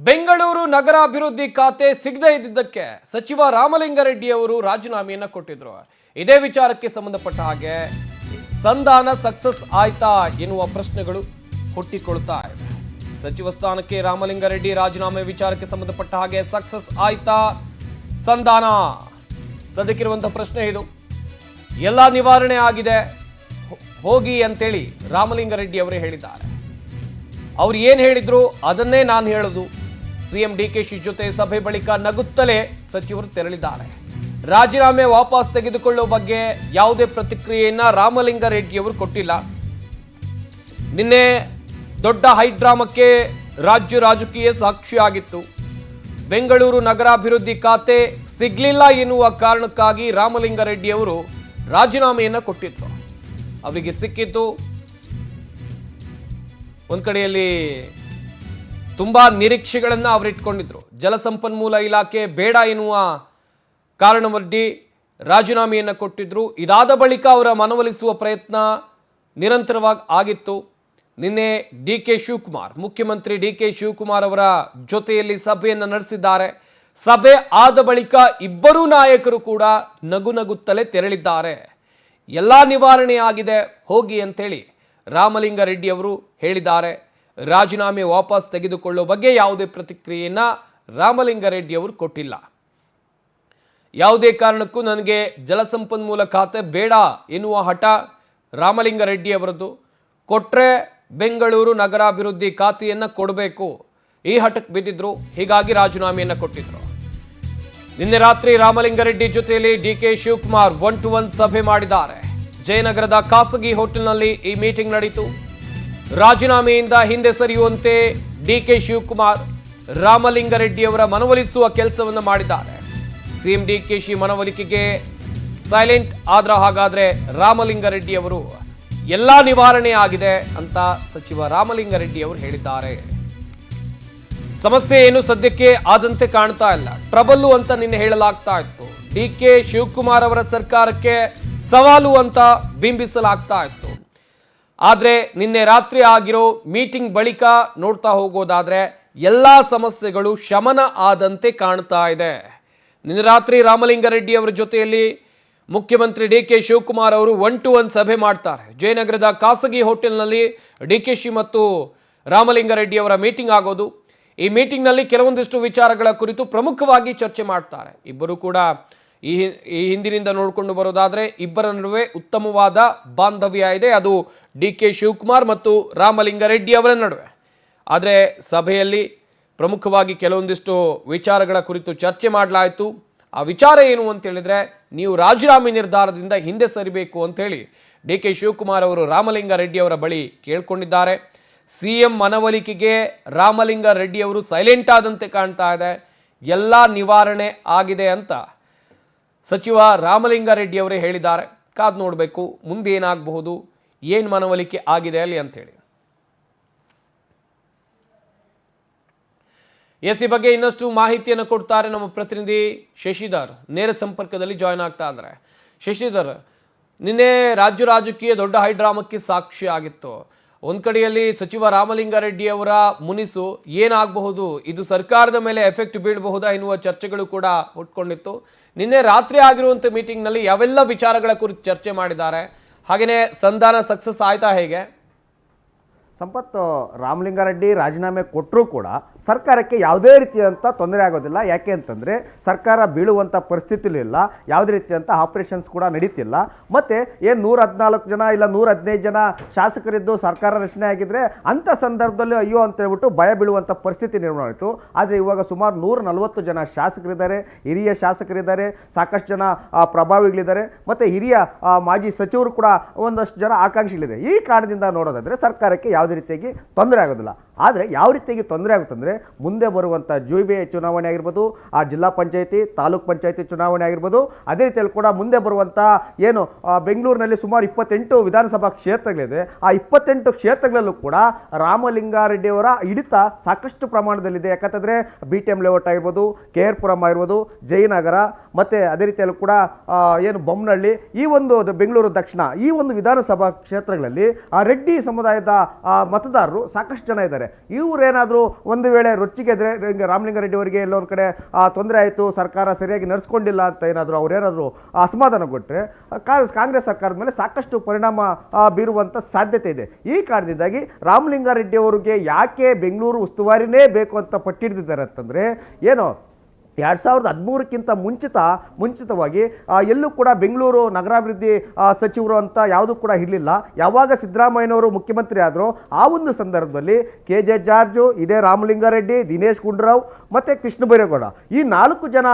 ಬೆಂಗಳೂರು ನಗರಾಭಿವೃದ್ಧಿ ಖಾತೆ ಸಿಗದೇ ಇದ್ದಿದ್ದಕ್ಕೆ ಸಚಿವ ರಾಮಲಿಂಗಾರೆಡ್ಡಿ ಅವರು ರಾಜೀನಾಮೆಯನ್ನ ಕೊಟ್ಟಿದ್ರು. ಇದೇ ವಿಚಾರಕ್ಕೆ ಸಂಬಂಧಪಟ್ಟ ಹಾಗೆ ಸಂಧಾನ ಸಕ್ಸಸ್ ಆಯ್ತಾ ಎನ್ನುವ ಪ್ರಶ್ನೆಗಳು ಹುಟ್ಟಿಕೊಳ್ಳುತ್ತಾ ಇವೆ. ಸಚಿವ ಸ್ಥಾನಕ್ಕೆ ರಾಮಲಿಂಗಾರೆಡ್ಡಿ ರಾಜೀನಾಮೆ ವಿಚಾರಕ್ಕೆ ಸಂಬಂಧಪಟ್ಟ ಹಾಗೆ ಸಕ್ಸಸ್ ಆಯ್ತಾ ಸಂಧಾನ ಸದ್ಯಕ್ಕಿರುವಂತಹ ಪ್ರಶ್ನೆ ಇದು. ಎಲ್ಲ ನಿವಾರಣೆ ಆಗಿದೆ ಹೋಗಿ ಅಂತೇಳಿ ರಾಮಲಿಂಗಾರೆಡ್ಡಿ ಅವರು ಹೇಳಿದ್ದಾರೆ. ಅವ್ರು ಏನು ಹೇಳಿದ್ರು ಅದನ್ನೇ ನಾನು ಹೇಳೋದು. ಸಿಎಂ ಡಿಕೆಶಿ ಜೊತೆ ಸಭೆ ಬಳಿಕ ನಗುತ್ತಲೇ ಸಚಿವರು ತೆರಳಿದ್ದಾರೆ. ರಾಜೀನಾಮೆ ವಾಪಸ್ ತೆಗೆದುಕೊಳ್ಳುವ ಬಗ್ಗೆ ಯಾವುದೇ ಪ್ರತಿಕ್ರಿಯೆಯನ್ನ ರಾಮಲಿಂಗಾರೆಡ್ಡಿ ಅವರು ಕೊಟ್ಟಿಲ್ಲ. ನಿನ್ನೆ ದೊಡ್ಡ ಹೈಡ್ರಾಮಕ್ಕೆ ರಾಜ್ಯ ರಾಜಕೀಯ ಸಾಕ್ಷಿಯಾಗಿತ್ತು. ಬೆಂಗಳೂರು ನಗರಾಭಿವೃದ್ಧಿ ಖಾತೆ ಸಿಗ್ಲಿಲ್ಲ ಎನ್ನುವ ಕಾರಣಕ್ಕಾಗಿ ರಾಮಲಿಂಗಾರೆಡ್ಡಿ ಅವರು ರಾಜೀನಾಮೆಯನ್ನ ಕೊಟ್ಟಿದ್ರು. ಅವರಿಗೆ ಸಿಕ್ಕಿತ್ತು. ಒಂದ್ ಕಡೆಯಲ್ಲಿ ತುಂಬಾ ನಿರೀಕ್ಷೆಗಳನ್ನ ಅವರು ಇಟ್ಕೊಂಡಿದ್ರು. ಜಲಸಂಪನ್ಮೂಲ ಇಲಾಖೆ ಬೇಡ ಎನ್ನುವ ಕಾರಣವೊಡ್ಡಿ ರಾಜೀನಾಮೆಯನ್ನು ಕೊಟ್ಟಿದ್ರು. ಇದಾದ ಬಳಿಕ ಅವರ ಮನವೊಲಿಸುವ ಪ್ರಯತ್ನ ನಿರಂತರವಾಗಿ ಆಗಿತ್ತು. ನಿನ್ನೆ ಮುಖ್ಯಮಂತ್ರಿ ಡಿ ಕೆ ಶಿವಕುಮಾರ್ ಅವರ ಜೊತೆಯಲ್ಲಿ ಸಭೆಯನ್ನು ನಡೆಸಿದ್ದಾರೆ. ಸಭೆ ಆದ ಬಳಿಕ ಇಬ್ಬರೂ ನಾಯಕರು ಕೂಡ ನಗುತ್ತಲೇ ತೆರಳಿದ್ದಾರೆ. ಎಲ್ಲ ನಿವಾರಣೆ ಆಗಿದೆ ಹೋಗಿ ಅಂತೇಳಿ ರಾಮಲಿಂಗಾರೆಡ್ಡಿ ಅವರು ಹೇಳಿದ್ದಾರೆ. ರಾಜೀನಾಮೆ ವಾಪಸ್ ತೆಗೆದುಕೊಳ್ಳುವ ಬಗ್ಗೆ ಯಾವುದೇ ಪ್ರತಿಕ್ರಿಯೆಯನ್ನ ರಾಮಲಿಂಗಾರೆಡ್ಡಿ ಅವರು ಕೊಟ್ಟಿಲ್ಲ. ಯಾವುದೇ ಕಾರಣಕ್ಕೂ ನನಗೆ ಜಲಸಂಪನ್ಮೂಲ ಖಾತೆ ಬೇಡ ಎನ್ನುವ ಹಠ ರಾಮಲಿಂಗಾರೆಡ್ಡಿ ಅವರದ್ದು. ಕೊಟ್ರೆ ಬೆಂಗಳೂರು ನಗರಾಭಿವೃದ್ಧಿ ಖಾತೆಯನ್ನು ಕೊಡಬೇಕು, ಈ ಹಠಕ್ಕೆ ಬಿದ್ದಿದ್ರು. ಹೀಗಾಗಿ ರಾಜೀನಾಮೆಯನ್ನು ಕೊಟ್ಟಿದ್ರು. ನಿನ್ನೆ ರಾತ್ರಿ ರಾಮಲಿಂಗಾರೆಡ್ಡಿ ಜೊತೆಯಲ್ಲಿ ಡಿ ಕೆ ಶಿವಕುಮಾರ್ 1-to-1 ಸಭೆ ಮಾಡಿದ್ದಾರೆ. ಜಯನಗರದ ಖಾಸಗಿ ಹೋಟೆಲ್ನಲ್ಲಿ ಈ ಮೀಟಿಂಗ್ ನಡೆಯಿತು. ರಾಜೀನಾಮೆಯಿಂದ ಹಿಂದೆ ಸರಿಯುವಂತೆ ಡಿ ಕೆ ಶಿವಕುಮಾರ್ ರಾಮಲಿಂಗಾರೆಡ್ಡಿ ಅವರ ಮನವೊಲಿಸುವ ಕೆಲಸವನ್ನು ಮಾಡಿದ್ದಾರೆ. ಸಿಎಂ ಡಿಕೆಶಿ ಮನವೊಲಿಕೆಗೆ ಸೈಲೆಂಟ್ ಆದ್ರ ಹಾಗಾದ್ರೆ ರಾಮಲಿಂಗಾರೆಡ್ಡಿ ಅವರು ಎಲ್ಲಾ ನಿವಾರಣೆ ಆಗಿದೆ ಅಂತ ಸಚಿವ ರಾಮಲಿಂಗಾರೆಡ್ಡಿ ಅವರು ಹೇಳಿದ್ದಾರೆ. ಸಮಸ್ಯೆ ಏನು ಸದ್ಯಕ್ಕೆ ಆದಂತೆ ಕಾಣ್ತಾ ಇಲ್ಲ, ಟ್ರಬಲ್ಲು ಅಂತ ನಿನ್ನೆ ಹೇಳಲಾಗ್ತಾ ಇತ್ತು. ಡಿ ಕೆ ಶಿವಕುಮಾರ್ ಅವರ ಸರ್ಕಾರಕ್ಕೆ ಸವಾಲು ಅಂತ ಬಿಂಬಿಸಲಾಗ್ತಾ ಇತ್ತು. ಆದ್ರೆ ನಿನ್ನೆ ರಾತ್ರಿ ಆಗಿರೋ ಮೀಟಿಂಗ್ ಬಳಿಕ ನೋಡ್ತಾ ಹೋಗೋದಾದ್ರೆ ಎಲ್ಲಾ ಸಮಸ್ಯೆಗಳು ಶಮನ ಆದಂತೆ ಕಾಣ್ತಾ ಇದೆ. ನಿನ್ನೆ ರಾತ್ರಿ ರಾಮಲಿಂಗಾರೆಡ್ಡಿ ಅವರ ಜೊತೆಯಲ್ಲಿ ಮುಖ್ಯಮಂತ್ರಿ ಡಿ ಕೆ ಶಿವಕುಮಾರ್ ಅವರು 1-to-1 ಸಭೆ ಮಾಡ್ತಾರೆ. ಜಯನಗರದ ಖಾಸಗಿ ಹೋಟೆಲ್ನಲ್ಲಿ ಡಿಕೆಶಿ ಮತ್ತು ರಾಮಲಿಂಗಾರೆಡ್ಡಿ ಅವರ ಮೀಟಿಂಗ್ ಆಗೋದು. ಈ ಮೀಟಿಂಗ್ನಲ್ಲಿ ಕೆಲವೊಂದಿಷ್ಟು ವಿಚಾರಗಳ ಕುರಿತು ಪ್ರಮುಖವಾಗಿ ಚರ್ಚೆ ಮಾಡ್ತಾರೆ. ಇಬ್ಬರು ಕೂಡ ಈ ಹಿಂದಿನಿಂದ ನೋಡಿಕೊಂಡು ಬರೋದಾದ್ರೆ ಇಬ್ಬರ ನಡುವೆ ಉತ್ತಮವಾದ ಬಾಂಧವ್ಯ ಇದೆ. ಅದು ಡಿ ಕೆ ಶಿವಕುಮಾರ್ ಮತ್ತು ರಾಮಲಿಂಗಾರೆಡ್ಡಿ ಅವರ ನಡುವೆ. ಆದರೆ ಸಭೆಯಲ್ಲಿ ಪ್ರಮುಖವಾಗಿ ಕೆಲವೊಂದಿಷ್ಟು ವಿಚಾರಗಳ ಕುರಿತು ಚರ್ಚೆ ಮಾಡಲಾಯಿತು. ಆ ವಿಚಾರ ಏನು ಅಂತ ಹೇಳಿದ್ರೆ, ನೀವು ರಾಜೀನಾಮೆ ನಿರ್ಧಾರದಿಂದ ಹಿಂದೆ ಸರಿಬೇಕು ಅಂತೇಳಿ ಡಿ ಕೆ ಶಿವಕುಮಾರ್ ಅವರು ರಾಮಲಿಂಗಾರೆಡ್ಡಿ ಅವರ ಬಳಿ ಕೇಳ್ಕೊಂಡಿದ್ದಾರೆ. ಸಿಎಂ ಮನವೊಲಿಕೆಗೆ ರಾಮಲಿಂಗಾರೆಡ್ಡಿ ಅವರು ಸೈಲೆಂಟ್ ಆದಂತೆ ಕಾಣ್ತಾ ಇದೆ. ಎಲ್ಲ ನಿವಾರಣೆ ಆಗಿದೆ ಅಂತ ಸಚಿವ ರಾಮಲಿಂಗಾರೆಡ್ಡಿ ಅವರೇ ಹೇಳಿದ್ದಾರೆ. ಕಾದು ನೋಡಬೇಕು ಮುಂದೆ ಏನಾಗಬಹುದು, ಏನು ಮನವೊಲಿಕೆ ಆಗಿದೆ ಅಲ್ಲಿ ಅಂತೇಳಿ. ಈ ಬಗ್ಗೆ ಇನ್ನಷ್ಟು ಮಾಹಿತಿಯನ್ನು ಕೊಡ್ತಾರೆ ನಮ್ಮ ಪ್ರತಿನಿಧಿ ಶಶಿಧರ್. ನೇರ ಸಂಪರ್ಕದಲ್ಲಿ ಜಾಯ್ನ್ ಆಗ್ತಾ ಇದ್ದಾರೆ. ಶಶಿಧರ್, ನಿನ್ನೆ ರಾಜ್ಯ ರಾಜಕೀಯ ದೊಡ್ಡ ಹೈಡ್ರಾಮಕ್ಕೆ ಸಾಕ್ಷಿ ಆಗಿತ್ತು. ಒಂದ್ ಕಡೆಯಲ್ಲಿ ಸಚಿವ ರಾಮಲಿಂಗಾರೆಡ್ಡಿ ಅವರ ಮುನಿಸು ಏನಾಗಬಹುದು, ಇದು ಸರ್ಕಾರದ ಮೇಲೆ ಎಫೆಕ್ಟ್ ಬೀಳಬಹುದಾ ಎನ್ನುವ ಚರ್ಚೆಗಳು ಕೂಡ ಹುಟ್ಕೊಂಡಿತ್ತು. ನಿನ್ನೆ ರಾತ್ರಿ ಆಗಿರುವಂಥ ಮೀಟಿಂಗ್ನಲ್ಲಿ ಯಾವೆಲ್ಲ ವಿಚಾರಗಳ ಕುರಿತು ಚರ್ಚೆ ಮಾಡಿದ್ದಾರೆ, ಹಾಗೆಯೇ ಸಂಧಾನ ಸಕ್ಸಸ್ ಆಯ್ತಾ ಹೇಗೆ? ಸಂಪತ್, ರಾಮಲಿಂಗಾರೆಡ್ಡಿ ರಾಜೀನಾಮೆ ಕೊಟ್ಟರೂ ಕೂಡ ಸರ್ಕಾರಕ್ಕೆ ಯಾವುದೇ ರೀತಿಯಂಥ ತೊಂದರೆ ಆಗೋದಿಲ್ಲ. ಯಾಕೆ ಅಂತಂದರೆ ಸರ್ಕಾರ ಬೀಳುವಂಥ ಪರಿಸ್ಥಿತಿಲಿಲ್ಲ, ಯಾವುದೇ ರೀತಿಯಂಥ ಆಪರೇಷನ್ಸ್ ಕೂಡ ನಡೀತಿಲ್ಲ. ಮತ್ತು ಏನು 114 ಜನ ಇಲ್ಲ 115 ಜನ ಶಾಸಕರಿದ್ದು ಸರ್ಕಾರ ರಚನೆ ಆಗಿದ್ದರೆ ಅಂಥ ಸಂದರ್ಭದಲ್ಲಿ ಅಯ್ಯೋ ಅಂತ ಹೇಳ್ಬಿಟ್ಟು ಭಯ ಬೀಳುವಂಥ ಪರಿಸ್ಥಿತಿ ನಿರ್ಮಾಣ ಆಯಿತು. ಆದರೆ ಇವಾಗ ಸುಮಾರು 140 ಜನ ಶಾಸಕರಿದ್ದಾರೆ, ಹಿರಿಯ ಶಾಸಕರಿದ್ದಾರೆ, ಸಾಕಷ್ಟು ಜನ ಪ್ರಭಾವಿಗಳಿದ್ದಾರೆ, ಮತ್ತು ಹಿರಿಯ ಮಾಜಿ ಸಚಿವರು ಕೂಡ ಒಂದಷ್ಟು ಜನ ಆಕಾಂಕ್ಷಿಗಳಿದೆ. ಈ ಕಾರಣದಿಂದ ನೋಡೋದಾದರೆ ಸರ್ಕಾರಕ್ಕೆ ಯಾವುದೇ ರೀತಿಯಾಗಿ ತೊಂದರೆ ಆಗೋದಿಲ್ಲ. ಆದರೆ ಯಾವ ರೀತಿಯಾಗಿ ತೊಂದರೆ ಆಗುತ್ತಂದರೆ, ಮುಂದೆ ಬರುವಂಥ JBA ಚುನಾವಣೆ ಆಗಿರ್ಬೋದು, ಆ ಜಿಲ್ಲಾ ಪಂಚಾಯತಿ ತಾಲೂಕ್ ಪಂಚಾಯತಿ ಚುನಾವಣೆ ಆಗಿರ್ಬೋದು, ಅದೇ ರೀತಿಯಲ್ಲಿ ಕೂಡ ಮುಂದೆ ಬರುವಂಥ ಏನು ಬೆಂಗಳೂರಿನಲ್ಲಿ ಸುಮಾರು 28 ವಿಧಾನಸಭಾ ಕ್ಷೇತ್ರಗಳಿದೆ. ಆ 28 ಕ್ಷೇತ್ರಗಳಲ್ಲೂ ಕೂಡ ರಾಮಲಿಂಗಾರೆಡ್ಡಿ ಅವರ ಹಿಡಿತ ಸಾಕಷ್ಟು ಪ್ರಮಾಣದಲ್ಲಿದೆ. ಯಾಕಂತಂದರೆ BTM ಲೇಔಟ್ ಆಗಿರ್ಬೋದು, KR ಪುರಂ ಆಗಿರ್ಬೋದು, ಜಯನಗರ, ಮತ್ತು ಅದೇ ರೀತಿಯಲ್ಲೂ ಕೂಡ ಏನು ಬೊಮ್ಮನಹಳ್ಳಿ, ಈ ಒಂದು ಬೆಂಗಳೂರು ದಕ್ಷಿಣ, ಈ ಒಂದು ವಿಧಾನಸಭಾ ಕ್ಷೇತ್ರಗಳಲ್ಲಿ ರೆಡ್ಡಿ ಸಮುದಾಯದ ಮತದಾರರು ಸಾಕಷ್ಟು ಜನ ಇದ್ದಾರೆ. ಇವರೇನಾದರೂ ಒಂದು ವೇಳೆ ರೊಚ್ಚಿಗೆದ್ರೆ ರಾಮಲಿಂಗಾರೆಡ್ಡಿ ಅವರಿಗೆ ಎಲ್ಲೋ ಒಂದು ಕಡೆ ತೊಂದರೆ ಆಯಿತು, ಸರ್ಕಾರ ಸರಿಯಾಗಿ ನಡೆಸ್ಕೊಂಡಿಲ್ಲ ಅಂತ ಏನಾದರೂ ಅವರೇನಾದರೂ ಅಸಮಾಧಾನ ಕೊಟ್ಟರೆ ಕಾಂಗ್ರೆಸ್ ಸರ್ಕಾರದ ಮೇಲೆ ಸಾಕಷ್ಟು ಪರಿಣಾಮ ಬೀರುವಂಥ ಸಾಧ್ಯತೆ ಇದೆ. ಈ ಕಾರಣದಿಂದಾಗಿ ರಾಮಲಿಂಗಾರೆಡ್ಡಿ ಅವರಿಗೆ ಯಾಕೆ ಬೆಂಗಳೂರು ಉಸ್ತುವಾರಿನೇ ಬೇಕು ಅಂತ ಪಟ್ಟಿಡ್ತಿದ್ದಾರೆ ಅಂತಂದರೆ ಏನೋ 2013ಕ್ಕಿಂತ ಮುಂಚಿತವಾಗಿ ಎಲ್ಲೂ ಕೂಡ ಬೆಂಗಳೂರು ನಗರಾಭಿವೃದ್ಧಿ ಸಚಿವರು ಅಂತ ಯಾವುದೂ ಕೂಡ ಇರಲಿಲ್ಲ. ಯಾವಾಗ ಸಿದ್ದರಾಮಯ್ಯನವರು ಮುಖ್ಯಮಂತ್ರಿ ಆದರೂ ಆ ಒಂದು ಸಂದರ್ಭದಲ್ಲಿ KJ ಜಾರ್ಜು, ಇದೇ ರಾಮಲಿಂಗಾರೆಡ್ಡಿ, ದಿನೇಶ್ ಗುಂಡೂರಾವ್ ಮತ್ತು ಕೃಷ್ಣ ಬೈರೇಗೌಡ ಈ 4 ಜನ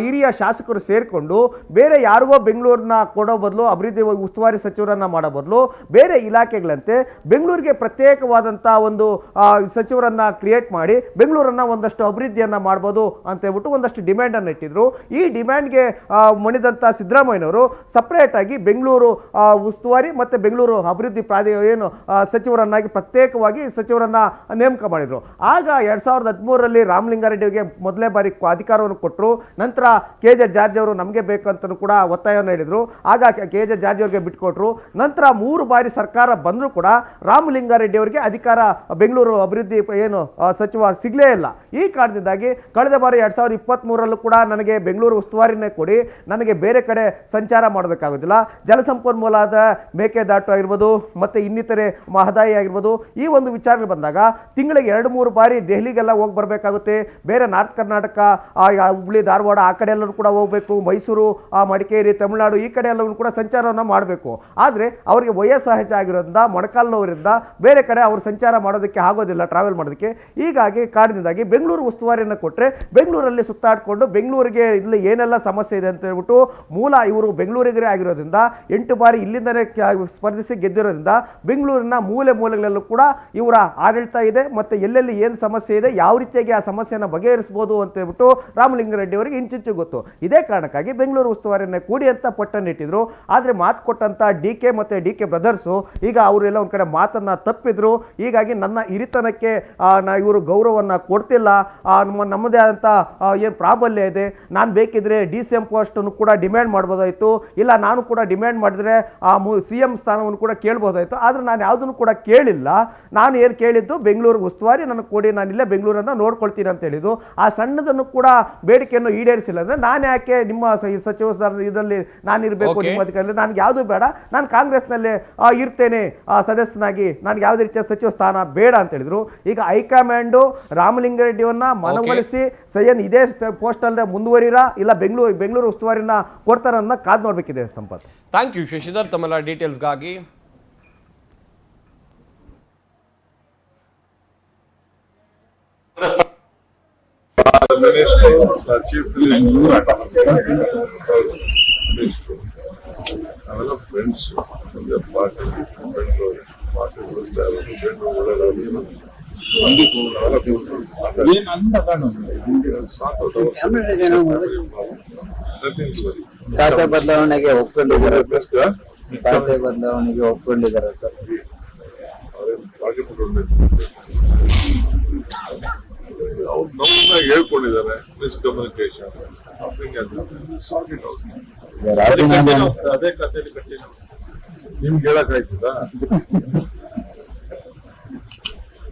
ಹಿರಿಯ ಶಾಸಕರು ಸೇರಿಕೊಂಡು ಬೇರೆ ಯಾರಿಗೋ ಬೆಂಗಳೂರನ್ನ ಕೊಡೋ ಬದಲು, ಅಭಿವೃದ್ಧಿ ಉಸ್ತುವಾರಿ ಸಚಿವರನ್ನು ಮಾಡೋ ಬದಲು ಬೇರೆ ಇಲಾಖೆಗಳಂತೆ ಬೆಂಗಳೂರಿಗೆ ಪ್ರತ್ಯೇಕವಾದಂಥ ಒಂದು ಸಚಿವರನ್ನು ಕ್ರಿಯೇಟ್ ಮಾಡಿ ಬೆಂಗಳೂರನ್ನು ಒಂದಷ್ಟು ಅಭಿವೃದ್ಧಿಯನ್ನು ಮಾಡ್ಬೋದು ಅಂತ ಹೇಳ್ಬಿಟ್ಟು ಒಂದಷ್ಟು ಡಿಮ್ಯಾಂಡನ್ನು ಇಟ್ಟಿದ್ರು. ಈ ಡಿಮ್ಯಾಂಡ್ಗೆ ಮಣಿದಂಥ ಸಿದ್ದರಾಮಯ್ಯನವರು ಸಪ್ರೇಟ್ ಆಗಿ ಬೆಂಗಳೂರು ಉಸ್ತುವಾರಿ ಮತ್ತು ಬೆಂಗಳೂರು ಅಭಿವೃದ್ಧಿ ಸಚಿವರನ್ನಾಗಿ ಪ್ರತ್ಯೇಕವಾಗಿ ಸಚಿವರನ್ನ ನೇಮಕ ಮಾಡಿದ್ರು. ಆಗ 2013ರಲ್ಲಿ ರಾಮಲಿಂಗಾರೆಡ್ಡಿಗೆ ಮೊದಲೇ ಬಾರಿ ಅಧಿಕಾರವನ್ನು ಕೊಟ್ಟರು. ನಂತರ KJ ಜಾರ್ಜ್ ಅವರು ನಮಗೆ ಬೇಕಂತಲೂ ಕೂಡ ಒತ್ತಾಯವನ್ನು ಹೇಳಿದರು. ಆಗ KJ ಜಾರ್ಜ್ ಅವರಿಗೆ ಬಿಟ್ಕೊಟ್ರು. ನಂತರ 3 ಬಾರಿ ಸರ್ಕಾರ ಬಂದರೂ ಕೂಡ ರಾಮಲಿಂಗಾರೆಡ್ಡಿ ಅವರಿಗೆ ಅಧಿಕಾರ ಬೆಂಗಳೂರು ಅಭಿವೃದ್ಧಿ ಸಚಿವ ಸಿಗಲೇ ಇಲ್ಲ. ಈ ಕಾರಣದಿಂದಾಗಿ ಕಳೆದ ಬಾರಿ 2023ರಲ್ಲೂ ಕೂಡ ನನಗೆ ಬೆಂಗಳೂರು ಉಸ್ತುವಾರಿನೇ ಕೊಡಿ, ನನಗೆ ಬೇರೆ ಕಡೆ ಸಂಚಾರ ಮಾಡೋದಕ್ಕಾಗೋದಿಲ್ಲ, ಜಲಸಂಪನ್ಮೂಲದ ಮೇಕೆದಾಟು ಆಗಿರ್ಬೋದು ಮತ್ತು ಇನ್ನಿತರೆ ಮಹದಾಯಿ ಆಗಿರ್ಬೋದು, ಈ ಒಂದು ವಿಚಾರಗಳು ಬಂದಾಗ ತಿಂಗಳಿಗೆ 2-3 ಬಾರಿ ದೆಹಲಿಗೆಲ್ಲ ಹೋಗಿ ಬರಬೇಕಾಗುತ್ತೆ. ಬೇರೆ ನಾರ್ತ್ ಕರ್ನಾಟಕ, ಹುಬ್ಳಿ, ಧಾರವಾಡ ಆ ಕಡೆ ಎಲ್ಲರೂ ಕೂಡ ಹೋಗಬೇಕು. ಮೈಸೂರು, ಮಡಿಕೇರಿ, ತಮಿಳುನಾಡು ಈ ಕಡೆ ಎಲ್ಲವೂ ಕೂಡ ಸಂಚಾರವನ್ನು ಮಾಡಬೇಕು. ಆದರೆ ಅವರಿಗೆ ವಯೋಸಹಜ ಆಗಿರೋದ್ರಿಂದ, ಮೊಣಕಾಲಿನವರಿಂದ ಬೇರೆ ಕಡೆ ಅವರು ಸಂಚಾರ ಮಾಡೋದಕ್ಕೆ ಆಗೋದಿಲ್ಲ, ಟ್ರಾವೆಲ್ ಮಾಡೋದಕ್ಕೆ. ಹೀಗಾಗಿ ಕಾರಣದಿಂದಾಗಿ ಬೆಂಗಳೂರು ಉಸ್ತುವಾರಿಯನ್ನು ಕೊಟ್ಟರೆ ಬೆಂಗಳೂರಲ್ಲಿ ಸುತ್ತಾಡಿಕೊಂಡು ಬೆಂಗಳೂರಿಗೆ ಇಲ್ಲಿ ಏನೆಲ್ಲ ಸಮಸ್ಯೆ ಇದೆ ಅಂತ ಹೇಳ್ಬಿಟ್ಟು ಇವರು ಬೆಂಗಳೂರಿಗರೇ ಆಗಿರೋದ್ರಿಂದ 8 ಬಾರಿ ಇಲ್ಲಿಂದಲೇ ಸ್ಪರ್ಧಿಸಿ ಗೆದ್ದಿರೋದ್ರಿಂದ ಬೆಂಗಳೂರಿನ ಮೂಲೆಗಳಲ್ಲೂ ಕೂಡ ಇವರ ಆಡಳಿತ ಇದೆ ಮತ್ತು ಎಲ್ಲೆಲ್ಲಿ ಏನು ಸಮಸ್ಯೆ ಇದೆ, ಯಾವ ರೀತಿಯಾಗಿ ಆ ಸಮಸ್ಯೆಯನ್ನು ಬಗೆಹರಿಸಬಹುದು ಅಂತ ಹೇಳ್ಬಿಟ್ಟು ರಾಮಲಿಂಗಾರೆಡ್ಡಿ ಅವರಿಗೆ ಇಂಚಿಂಚು ಗೊತ್ತು. ಇದೇ ಕಾರಣಕ್ಕಾಗಿ ಬೆಂಗಳೂರು ಉಸ್ತುವಾರಿಯನ್ನು ಕೂಡಿ ಅಂತ ಪಟ್ಟನ್ನಿಟ್ಟಿದ್ರು. ಆದರೆ ಮಾತು ಕೊಟ್ಟಂತ DK ಮತ್ತು DK ಬ್ರದರ್ಸು ಈಗ ಅವರೆಲ್ಲ ಒಂದು ಕಡೆ ಮಾತನ್ನ ತಪ್ಪಿದ್ರು. ಹೀಗಾಗಿ ನನ್ನ ಹಿರಿತನಕ್ಕೆ ಇವರು ಗೌರವವನ್ನು ಕೊಡ್ತಿಲ್ಲ, ನಮ್ಮದೇ ಆದಂಥ ಏನು ಪ್ರಾಬಲ್ಯ ಇದೆ, ನಾನು ಬೇಕಿದ್ರೆ DCM ಪೋಸ್ಟನ್ನು ಕೂಡ ಡಿಮ್ಯಾಂಡ್ ಮಾಡ್ಬೋದಾಯಿತು, ಇಲ್ಲ ನಾನು ಕೂಡ ಡಿಮ್ಯಾಂಡ್ ಮಾಡಿದ್ರೆ CM ಸ್ಥಾನವನ್ನು ಕೂಡ ಕೇಳ್ಬೋದಾಯಿತು. ಆದರೆ ನಾನು ಯಾವುದನ್ನು ಕೂಡ ಕೇಳಿಲ್ಲ. ನಾನು ಏನು ಕೇಳಿದ್ದು ಬೆಂಗಳೂರು ಉಸ್ತುವಾರಿ ನನಗೆ ಕೊಡಿ, ನಾನು ಇಲ್ಲೇ ಬೆಂಗಳೂರನ್ನು ನೋಡ್ಕೊಳ್ತೀನಿ ಅಂತ ಹೇಳಿದ್ದು. ಆ ಸಣ್ಣದನ್ನು ಕೂಡ ಬೇಡಿಕೆಯನ್ನು ಈಡೇರಿಸಿಲ್ಲ ಅಂದರೆ ನಾನು ಯಾಕೆ ನಿಮ್ಮ ಸಚಿವ ಇದರಲ್ಲಿ ನಾನಿರಬೇಕು, ನಿಮ್ಮ ಅಧಿಕಾರದಲ್ಲಿ ನನಗೆ ಯಾವುದು ಬೇಡ, ನಾನು ಕಾಂಗ್ರೆಸ್ನಲ್ಲೇ ಇರ್ತೇನೆ ಸದಸ್ಯನಾಗಿ, ನನಗೆ ಯಾವುದೇ ರೀತಿಯ ಸಚಿವ ಸ್ಥಾನ ಬೇಡ ಅಂತ ಹೇಳಿದ್ರು. ಈಗ ಹೈಕಮಾಂಡು ರಾಮಲಿಂಗಾರೆಡ್ಡಿಯವನ್ನ ಮನವೊಲಿಸಿ ಸೈಯನ್ ಇದೇ ಪೋಸ್ಟ್ ಅಲ್ಲದೆ ಮುಂದುವರಿರಾ ಇಲ್ಲ ಬೆಂಗಳೂರು ಉಸ್ತುವಾರಿನ ಕೊಡ್ತಾರ ಅನ್ನೋ ಕಾದು ನೋಡ್ಬೇಕಿದೆ. ಸಂಪತ್, ಥ್ಯಾಂಕ್ ಯು ಶಶಿಧರ್ ತಮ್ಮೆಲ್ಲ ಡೀಟೇಲ್ಸ್ಗಾಗಿ. ಅವೆಲ್ಲ ಫ್ರೆಂಡ್ಸ್ ಪಾರ್ಟಿ ಖಾತೆ ಬದಲಾವಣೆಗೆ ಒಪ್ಕೊಂಡಿದ್ದಾರೆ ಖಾತೆ ಬದಲಾವಣೆಗೆ ಒಪ್ಕೊಂಡಿದ್ದಾರೆ ಸರ್. ಅವ್ರು ನಮ್ಮನ್ನ ಹೇಳ್ಕೊಂಡಿದ್ದಾರೆ ಮಿಸ್ಕಮ್ಯುನಿಕೇಶನ್. ಅದೇ ಕಥೆಯಲ್ಲಿ ಕಟ್ಟಿ ನಿಮ್ಗೆ ಹೇಳಕ್ ಆಯ್ತದ?